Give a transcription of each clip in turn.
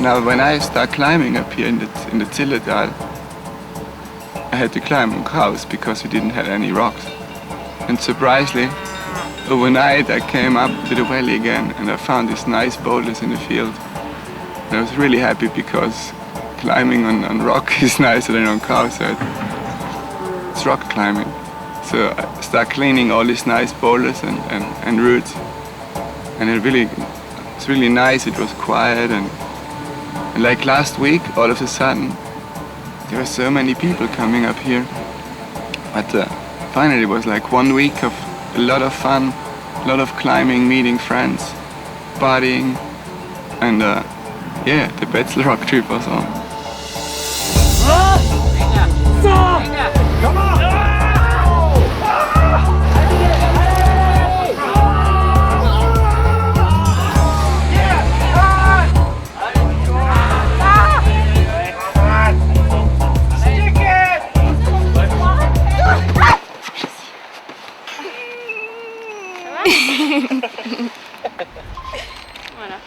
Now when I start climbing up here in the Zillertal, I had to climb on cows because we didn't have any rocks. And surprisingly, overnight I came up to the valley again and I found these nice boulders in the field. And I was really happy because climbing on rock is nicer than on cows. So it's rock climbing. So I start cleaning all these nice boulders and roots. And it's really nice, it was quiet and like last week, all of a sudden, there were so many people coming up here. But finally it was like 1 week of a lot of fun, a lot of climbing, meeting friends, partying, and yeah, the Petzl rock trip was on. Come on! Voilà.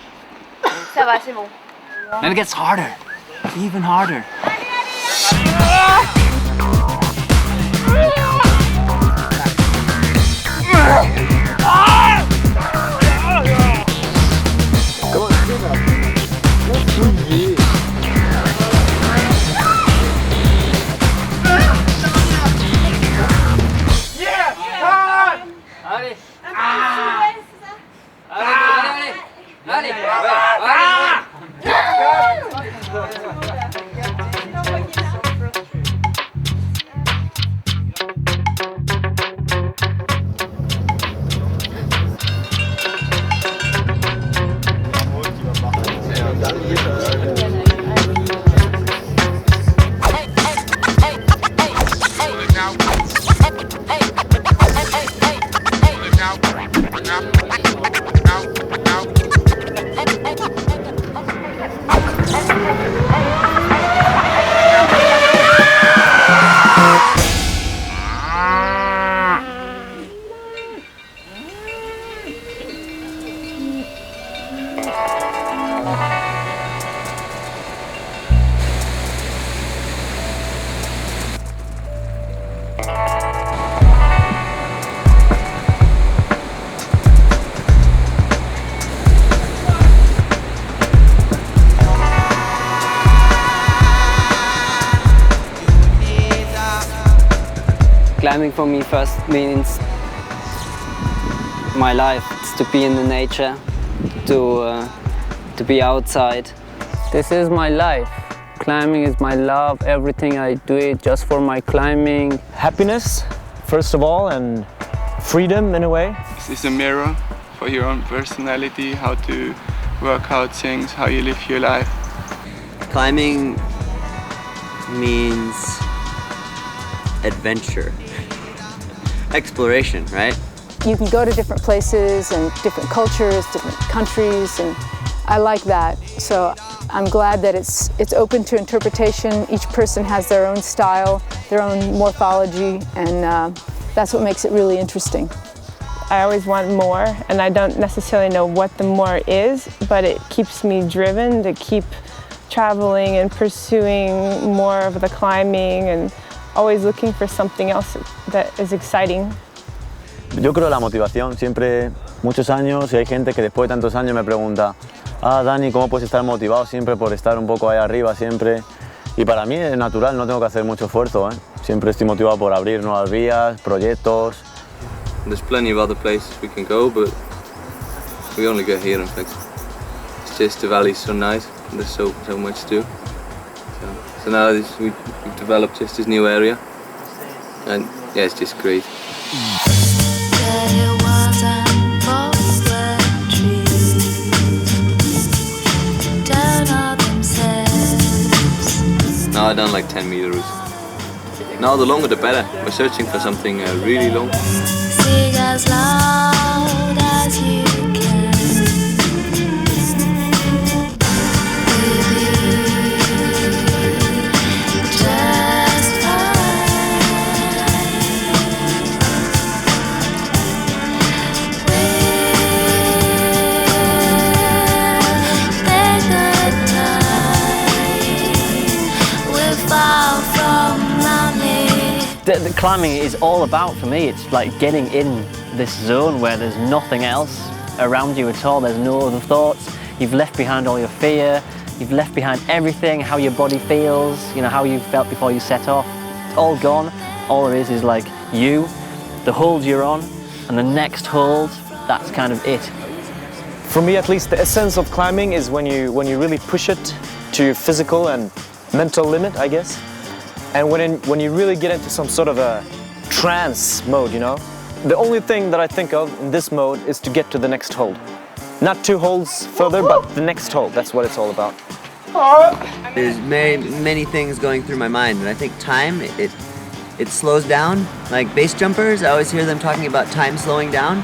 Ça va, c'est bon. Then it gets harder, even harder. Climbing for me first means my life. It's to be in the nature, to be outside. This is my life. Climbing is my love. Everything I do it just for my climbing. Happiness, first of all, and freedom in a way. This is a mirror for your own personality, how to work out things, how you live your life. Climbing means adventure. Exploration, right? You can go to different places and different cultures, different countries, and I like that. So I'm glad that it's open to interpretation. Each person has their own style, their own morphology, and that's what makes it really interesting. I always want more, and I don't necessarily know what the more is, but it keeps me driven to keep traveling and pursuing more of the climbing and always looking for something else that is exciting. Yo creo la motivación, siempre, muchos años, y hay gente que después de tantos años me pregunta Dani, ¿cómo puedes estar motivado siempre por estar un poco ahí arriba, siempre? Y para mí es natural, no tengo que hacer mucho esfuerzo, ¿eh? Siempre estoy motivado por abrir nuevas vías, proyectos. There's plenty of other places we can go, but we only go here in fact. It's just the valley's so nice, and there's so much to do. So now we've developed just this new area, and yeah, it's just great. Now I've done like 10 meter routes. Now the longer the better. We're searching for something really long. Sing as loud as you can. Take the time. The climbing is all about, for me, it's like getting in this zone where there's nothing else around you at all. There's no other thoughts. You've left behind all your fear. You've left behind everything, how your body feels, you know, how you felt before you set off. It's all gone. All it is like you, the hold you're on, and the next hold, that's kind of it. For me, at least, the essence of climbing is when you really push it to your physical and mental limit, I guess. And when you really get into some sort of a trance mode, you know. The only thing that I think of in this mode is to get to the next hold. Not 2 holds further, but the next hold. That's what it's all about. There's many things going through my mind, and I think time, it slows down. Like base jumpers, I always hear them talking about time slowing down.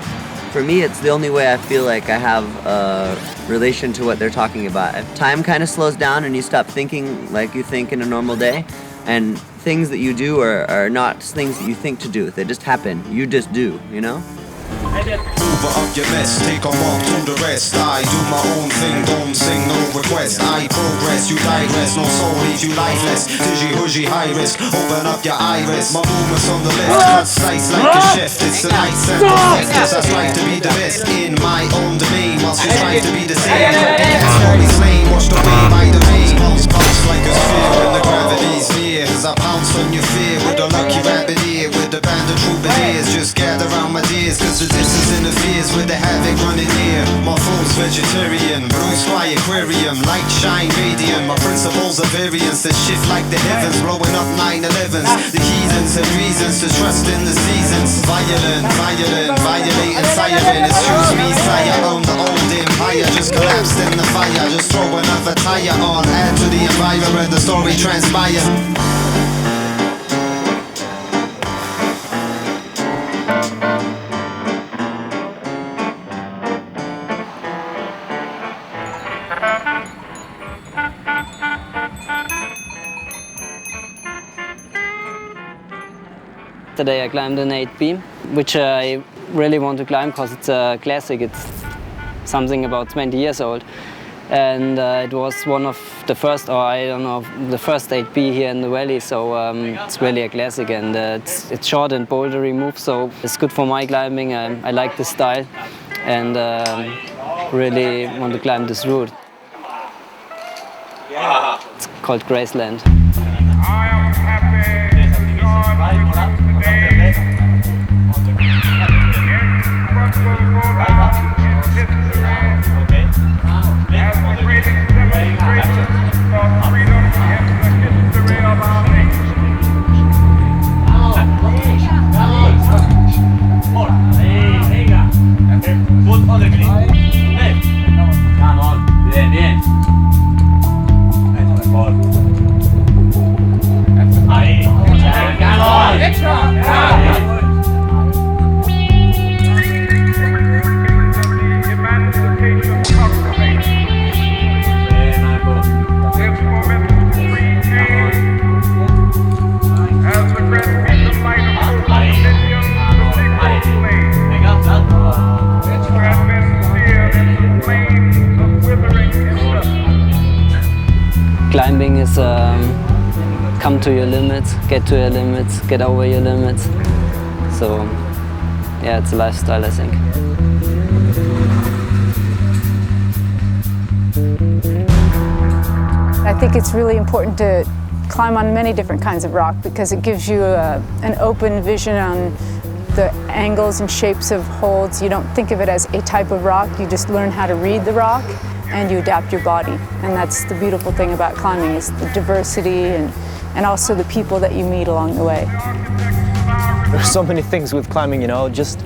For me, it's the only way I feel like I have a relation to what they're talking about. If time kind of slows down and you stop thinking like you think in a normal day, and things that you do are not things that you think to do. They just happen. You just do, you know? Hoover up your best, take a mark to the rest. I do my own thing, don't sing no request. I progress, you digress, no soul leaves you lifeless. Digi, hoogie, high risk, open up your iris. My movements on the left, cut slice like a chef. It's a night simple practice, I strive to be the best in my own domain. Whilst you strive to be the same, slowly slain, washed away by the rain. Pulse like a sphere when the gravity's near. As I pounce on your fear with a lucky rabbit ear. With the band of troubadours, just gather round my dears. Cause the distance interferes with the havoc running near. My foe's vegetarian, Bruce by aquarium. Light shine radiant, my principles are variance that shift like the heavens, blowing up 9/11s. The heathens have reasons to trust in the seasons. Violent, violating siren. Excuse me, sire, on the old empire. Just collapsed in the fire, just throw another tire on. Add to the environment, the story transpires. Today I climbed an 8B, which I really want to climb because it's a classic. It's something about 20 years old. And it was one of the first, or I don't know, the first 8B here in the valley, so it's really a classic, and it's short and bouldery move, so it's good for my climbing. I like the style and really want to climb this route. It's called Graceland. Climbing is come to your limits, get to your limits, get over your limits. So yeah, it's a lifestyle, I think. I think it's really important to climb on many different kinds of rock because it gives you an open vision on the angles and shapes of holds. You don't think of it as a type of rock, you just learn how to read the rock and you adapt your body. And that's the beautiful thing about climbing, is the diversity and also the people that you meet along the way. There's so many things with climbing, you know, just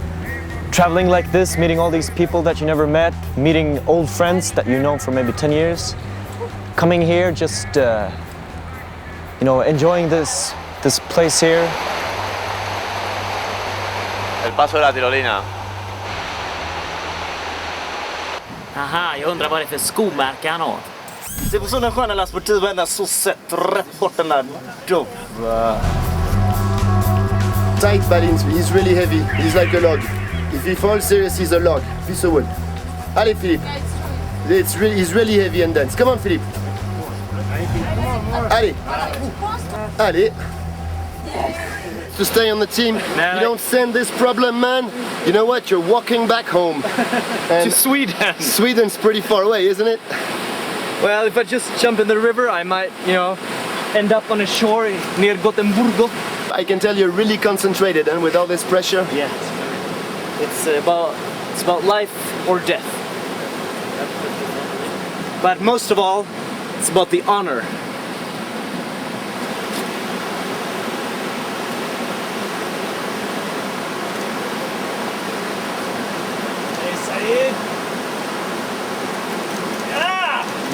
traveling like this, meeting all these people that you never met, meeting old friends that you know for maybe 10 years, coming here, just, you know, enjoying this place here. El paso de la tirolina. Aha, jag undrar vad det är för skomärke han har. Se på sådana sköna sportivvänner så sett rätt bort den där dubba. Tight balance, he's really heavy, he's like a log. If he falls serious, he's a log. This a wood. Allez, Philippe. He's really heavy and dense. Come on, Philippe. Allez. Allez. to stay on the team. You don't send this problem, man. You know what? You're walking back home. To Sweden. Sweden's pretty far away, isn't it? Well, if I just jump in the river, I might, end up on a shore near Gothenburg. I can tell you're really concentrated and with all this pressure. Yeah. It's about life or death. But most of all, it's about the honor.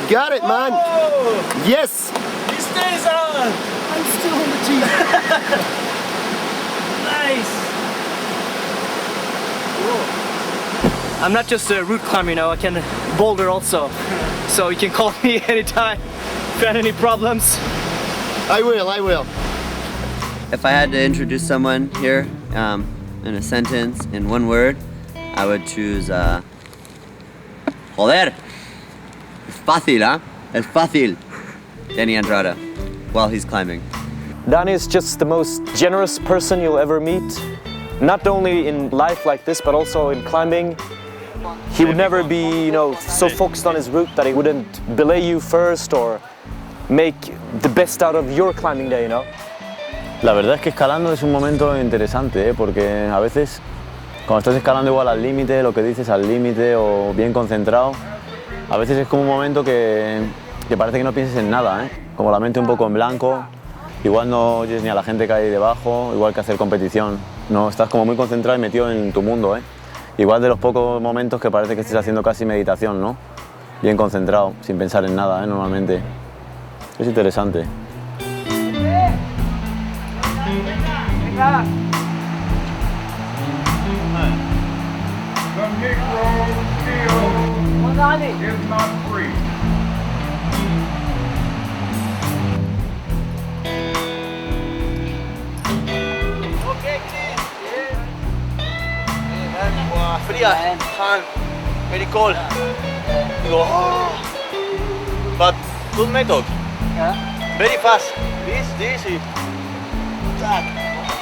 Got it, man. Whoa! Yes. He stays on. I'm still on the team. Nice. Cool. I'm not just a route climber, I can boulder also. So you can call me anytime if you have any problems. I will. If I had to introduce someone here in a sentence, in one word, I would choose joder. Es fácil, huh? Es fácil. Dani Andrada, while he's climbing. Dani is just the most generous person you'll ever meet. Not only in life like this, but also in climbing. He would never be, so focused on his route that he wouldn't belay you first or make the best out of your climbing day, La verdad es que escalando es un momento interesante, porque a veces cuando estás escalando igual al límite, lo que dices al límite o bien concentrado, a veces es como un momento que parece que no pienses en nada, como la mente un poco en blanco, igual no oyes ni a la gente que hay debajo, igual que hacer competición, no estás como muy concentrado y metido en tu mundo, igual de los pocos momentos que parece que estés haciendo casi meditación, ¿no? Bien concentrado, sin pensar en nada, normalmente. Es interesante. Is not free. Okay, fría, hand, very cold. Digo, but good method. Very fast. This, y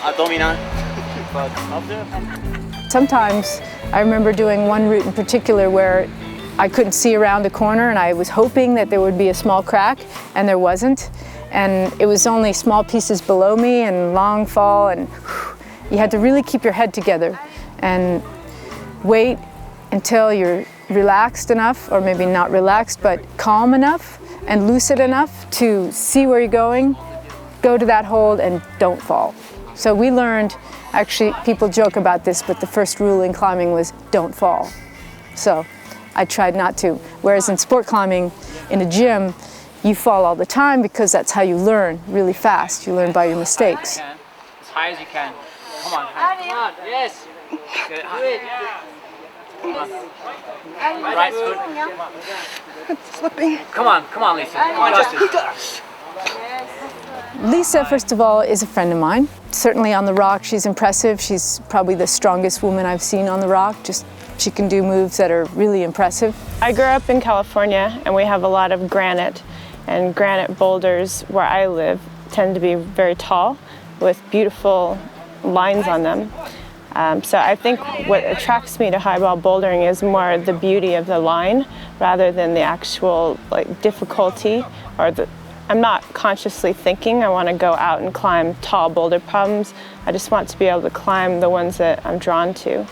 abdominal. But after. Sometimes I remember doing one route in particular where I couldn't see around a corner and I was hoping that there would be a small crack, and there wasn't. And it was only small pieces below me and long fall, and you had to really keep your head together and wait until you're relaxed enough, or maybe not relaxed, but calm enough and lucid enough to see where you're going, go to that hold and don't fall. So we learned, actually people joke about this, but the first rule in climbing was don't fall. So I tried not to. Whereas in sport climbing, in a gym, you fall all the time because that's how you learn really fast. You learn by your mistakes. As high as you can. Come on, come on. Yes. Good. Come on. Right foot. Slipping. Come on, Lisa. Come on, Justin. Lisa, first of all, is a friend of mine. Certainly on the rock, she's impressive. She's probably the strongest woman I've seen on the rock. She can do moves that are really impressive. I grew up in California, and we have a lot of granite, and granite boulders where I live tend to be very tall with beautiful lines on them. So I think what attracts me to highball bouldering is more the beauty of the line rather than the actual difficulty or I'm not consciously thinking I want to go out and climb tall boulder problems. I just want to be able to climb the ones that I'm drawn to.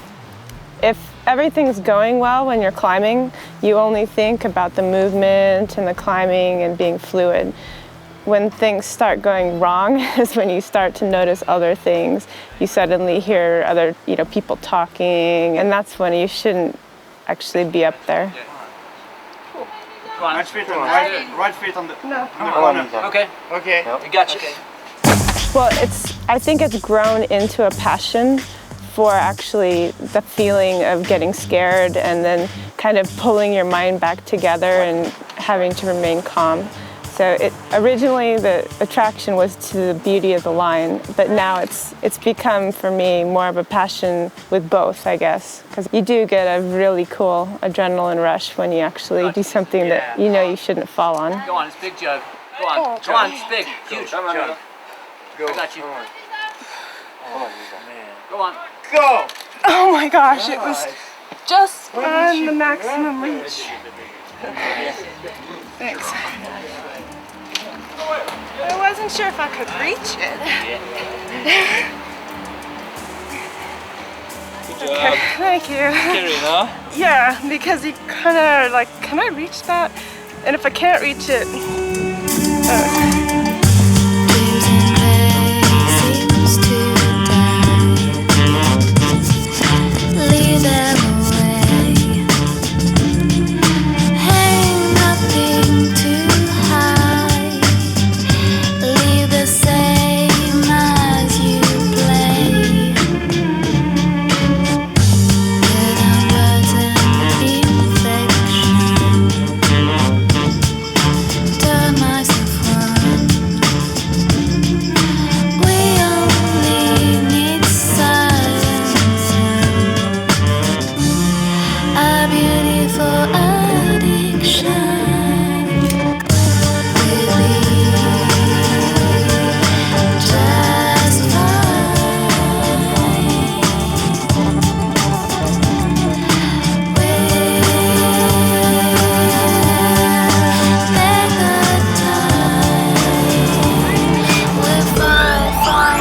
If everything's going well when you're climbing, you only think about the movement and the climbing and being fluid. When things start going wrong is when you start to notice other things. You suddenly hear other people talking, and that's when you shouldn't actually be up there. Right feet on the corner. Okay. You got you. Well, I think it's grown into a passion for actually the feeling of getting scared and then kind of pulling your mind back together and having to remain calm. So originally the attraction was to the beauty of the line, but now it's become for me more of a passion with both, I guess, because you do get a really cool adrenaline rush when you actually do something that you know you shouldn't fall on. Go on, it's big jug. Go on, it's big, huge jug. I got you. Go on. Go! Oh my gosh, it was just on the maximum reach. Thanks. I wasn't sure if I could reach it. Good job. Okay, thank you. Scary, no? Yeah, because you kind of like, can I reach that? And if I can't reach it, Leave them away. Hang nothing too high. Leave the same as you play. Without words and infection. Turn myself on. We only need silence. A beautiful addiction. We'll be just fine. Take the time. We're far from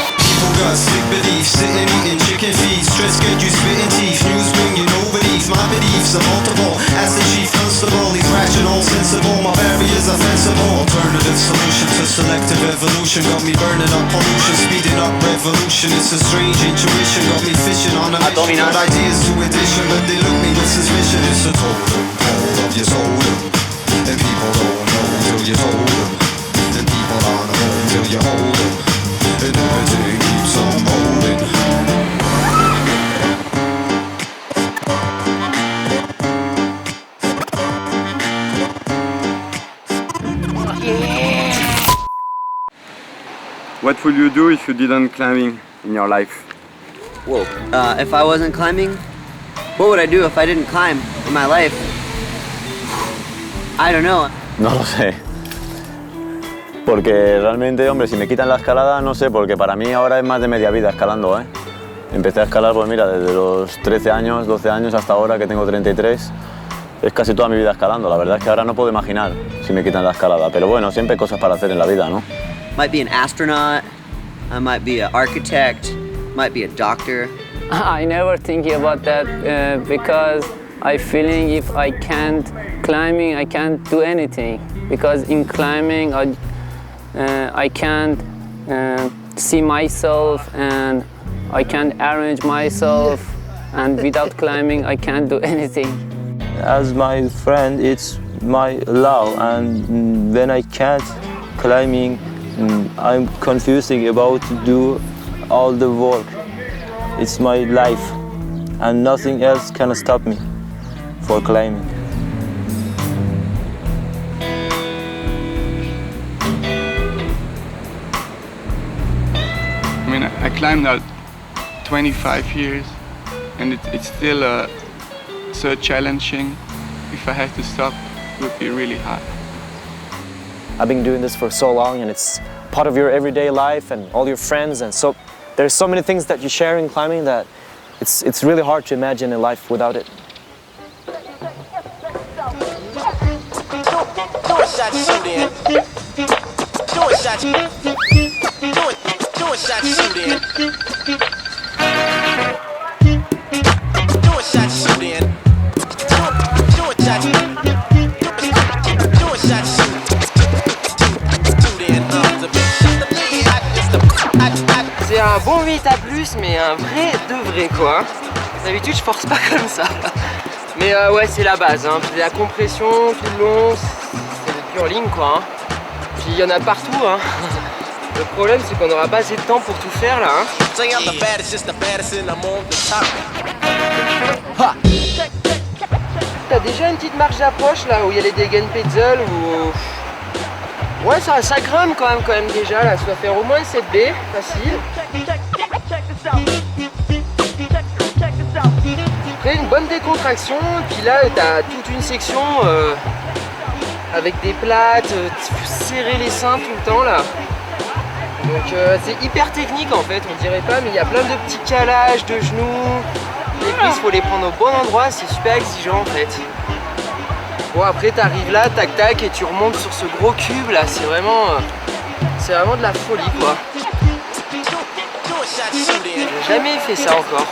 People got sick beliefs, sitting eating chicken feet. Stress get you spitting teeth. News bringing over these. My beliefs are multiple. As the chief constable, he's rational, sensible. My barriers are sensible. Alternative solution to selective evolution. Got me burning up pollution, speeding up revolution. It's a strange intuition. Got me fishing on a mission. Got ideas to addition, but they look me with suspicion. It's a totem pole of your totem. And people don't know till you told them. And people aren't home till you hold them. And everything keeps on rolling. What would you do if you didn't climbing in your life? Whoa. If I wasn't climbing, what would I do if I didn't climb in my life? I don't know. No lo sé. Porque realmente, hombre, si me quitan la escalada, no sé, porque para mí ahora es más de media vida escalando, ¿eh? Empecé a escalar, pues mira, desde los 13 años, 12 años hasta ahora que tengo 33. Es casi toda mi vida escalando. La verdad es que ahora no puedo imaginar si me quitan la escalada. Pero bueno, siempre hay cosas para hacer en la vida, ¿no? Might be an astronaut, I might be an architect, might be a doctor. I never think about that because I feeling if I can't climbing, I can't do anything. Because in climbing, I can't see myself and I can't arrange myself. And without climbing, I can't do anything. As my friend, it's my love, and when I can't climbing, I'm confusing about to do all the work. It's my life, and nothing else can stop me for climbing. I mean, I climbed now 25 years, and it's still so challenging. If I had to stop, it would be really hard. I've been doing this for so long, and it's part of your everyday life and all your friends, and so there's so many things that you share in climbing that it's really hard to imagine a life without it. C'est un bon 8 à plus, mais un vrai de vrai quoi. D'habitude je force pas comme ça. Mais ouais, c'est la base, hein. Puis la compression tout le long, c'est de pure ligne quoi. Hein. Puis il y en a partout. Hein. Le problème c'est qu'on n'aura pas assez de temps pour tout faire là. Hein. T'as déjà une petite marche d'approche là où il y a les dégâts Petzl ou... Ouais, ça grimpe quand même déjà là, ça doit faire au moins 7B, facile. Après une bonne décontraction, et puis là t'as toute une section avec des plates, tu peux serrer les seins tout le temps là. Donc c'est hyper technique en fait, on dirait pas, mais il y a plein de petits calages de genoux. Les prises, faut les prendre au bon endroit, c'est super exigeant en fait. Bon après t'arrives là, tac tac, et tu remontes sur ce gros cube là, c'est vraiment de la folie quoi. J'ai jamais fait ça encore.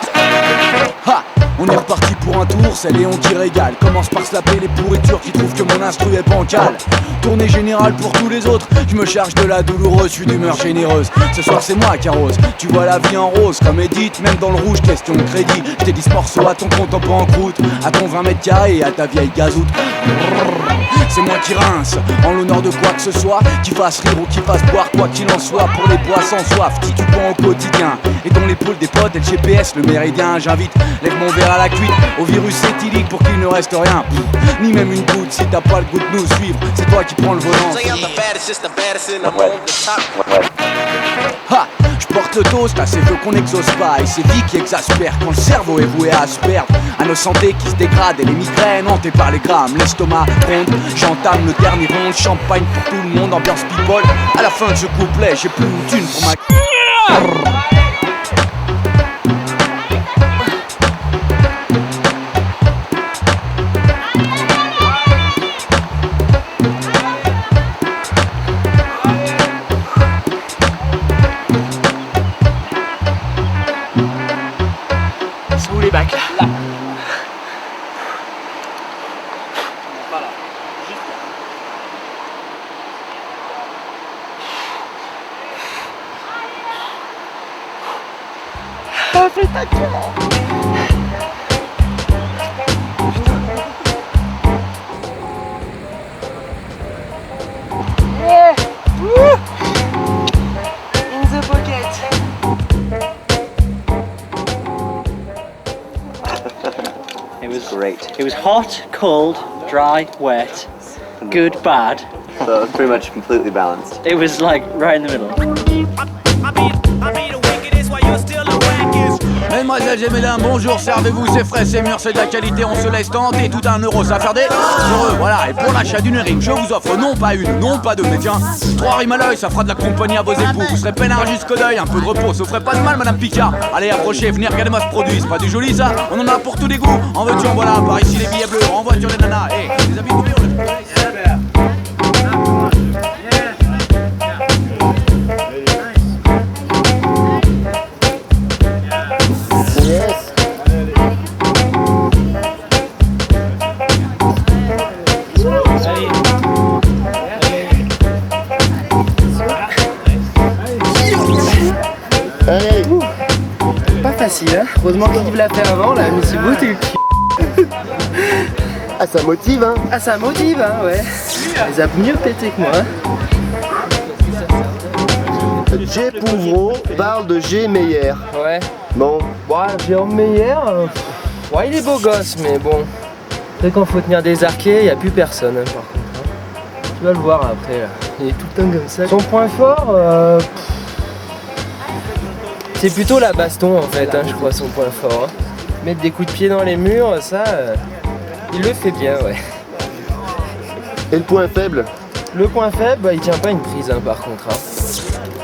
Ha! On est reparti pour un tour, c'est Léon qui régale. Commence par se laper les pourritures qui trouvent que mon instru est bancal. Tournée générale pour tous les autres, je me charge de la douloureuse, je suis d'humeur généreuse. Ce soir c'est moi qui arrose, tu vois la vie en rose. Comme Edith, même dans le rouge, question de crédit. Je t'ai dit ce morceau à ton compte en banqueroute, à ton 20 mètres carrés et à ta vieille gazoute. C'est moi qui rince, en l'honneur de quoi que ce soit, qui fasse rire ou qui fasse boire, quoi qu'il en soit. Pour les bois sans soif, titubant au quotidien, et dans l'épaule des potes et le GPS, le méridien. J'invite, lève mon verre à la cuite, au virus éthylique pour qu'il ne reste rien. Ni même une goutte si t'as pas le goût de nous suivre. C'est toi qui prends le volant. Ha! Je porte le toast à ces vœux qu'on n'exauce pas. Et c'est vie qui exaspère quand le cerveau est voué à se perdre. À nos santé qui se dégradent et les migraines hantées par les grammes. L'estomac ronde, j'entame le dernier rond. Champagne pour tout le monde, ambiance people. À la fin de ce couplet, j'ai plus une thune pour ma... Les bacs là. Voilà. Ah, fais ta gueule. Yeah. Woo. In the pocket. It was great. It was hot, cold, dry, wet, good, bad. So it's pretty much completely balanced. It was like right in the middle. Mesdemoiselles et mesdames, bonjour, servez-vous, c'est frais, c'est mûr, c'est de la qualité, on se laisse tenter, tout à €100, ça va faire des heureux, voilà, et pour l'achat d'une rime, je vous offre non pas une, non pas deux, mais tiens, 3 rimes à l'œil, ça fera de la compagnie à vos époux, vous serez peinard jusqu'au deuil, un peu de repos, ça vous ferait pas de mal, madame Picard, allez, approchez, venez, regardez-moi ce produit, c'est pas du joli ça, on en a pour tous les goûts, en veux-tu, en voilà, par ici les billets bleus, en voiture les nanas, et les habits de mur, Pas facile, hein. Heureusement que Yves l'a fait avant, là, mais c'est beau, t'es le cul. Ah, ça motive, hein. Ah, ça motive, hein, ouais. Les a mieux pété que moi, hein. G. Pouvreau parle de G. Meyer. Ouais. Bon. Bon, Jérôme Meyer, ouais, il est beau gosse, mais bon. C'est quand faut tenir des arquets, il n'y a plus personne, hein, par contre. Hein. Tu vas le voir après, là. Il est tout le temps comme ça. Son point fort, c'est plutôt la baston, en fait, hein, je crois, son point fort. Hein. Mettre des coups de pied dans les murs, ça, il le fait bien, ouais. Et le point faible? Le point faible, bah, il tient pas une prise, hein, par contre. Hein.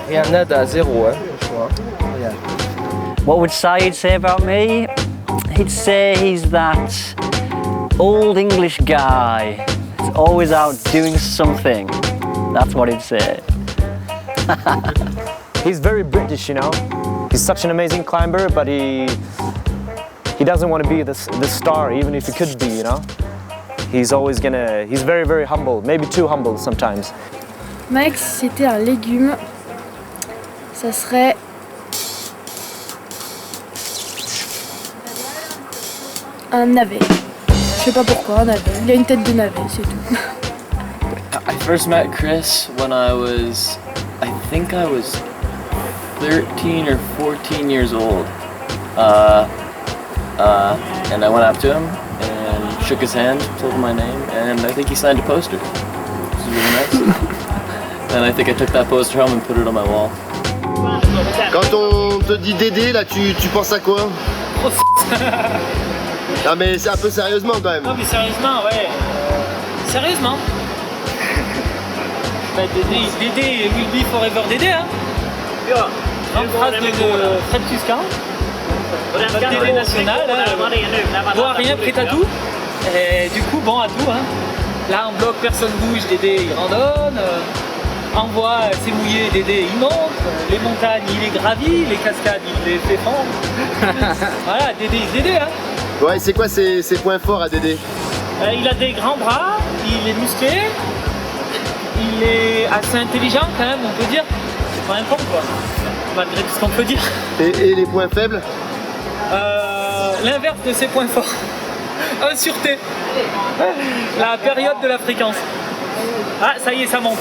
Rien, nada, zéro, hein, franchement. Regarde. What would Saeed say about me? He'd say he's that old English guy. He's always out doing something. That's what he'd say. He's very British, you know. He's such an amazing climber, but he doesn't want to be the star, even if he could be, you know. He's very, very humble, maybe too humble sometimes. Mike, si c'était un légume, ça serait un navet. Je sais pas pourquoi, un navet. Il a une tête de navet, c'est tout. I first met Chris when I think I was 13 or 14 years old. And I went up to him and shook his hand, told him my name, and I think he signed a poster. This is really nice. And I think I took that poster home and put it on my wall. Quand on te dit Dédé, là, tu penses à quoi? Non mais c'est un peu sérieusement quand même. Non mais sérieusement, ouais. Sérieusement. Bah, Dédé will be forever Dédé, hein. grande phrase de Fred Tuscan, notre DD national, voit rien, prêt à tout. Et du coup, bon à tout. Hein. Là, en bloc, personne bouge, Dédé il randonne. En voie, c'est mouillé, Dédé il monte. Les montagnes, il les gravit. Les cascades, il les fait fondre. Voilà, Dédé, hein. Ouais, c'est quoi ses points forts à Dédé? Il a des grands bras, il est musclé, il est assez intelligent quand même, on peut dire. C'est pas un con quoi, malgré tout ce qu'on peut dire. Et les points faibles? L'inverse de ses points forts. Insureté. La période de la fréquence. Ah, ça y est, ça monte.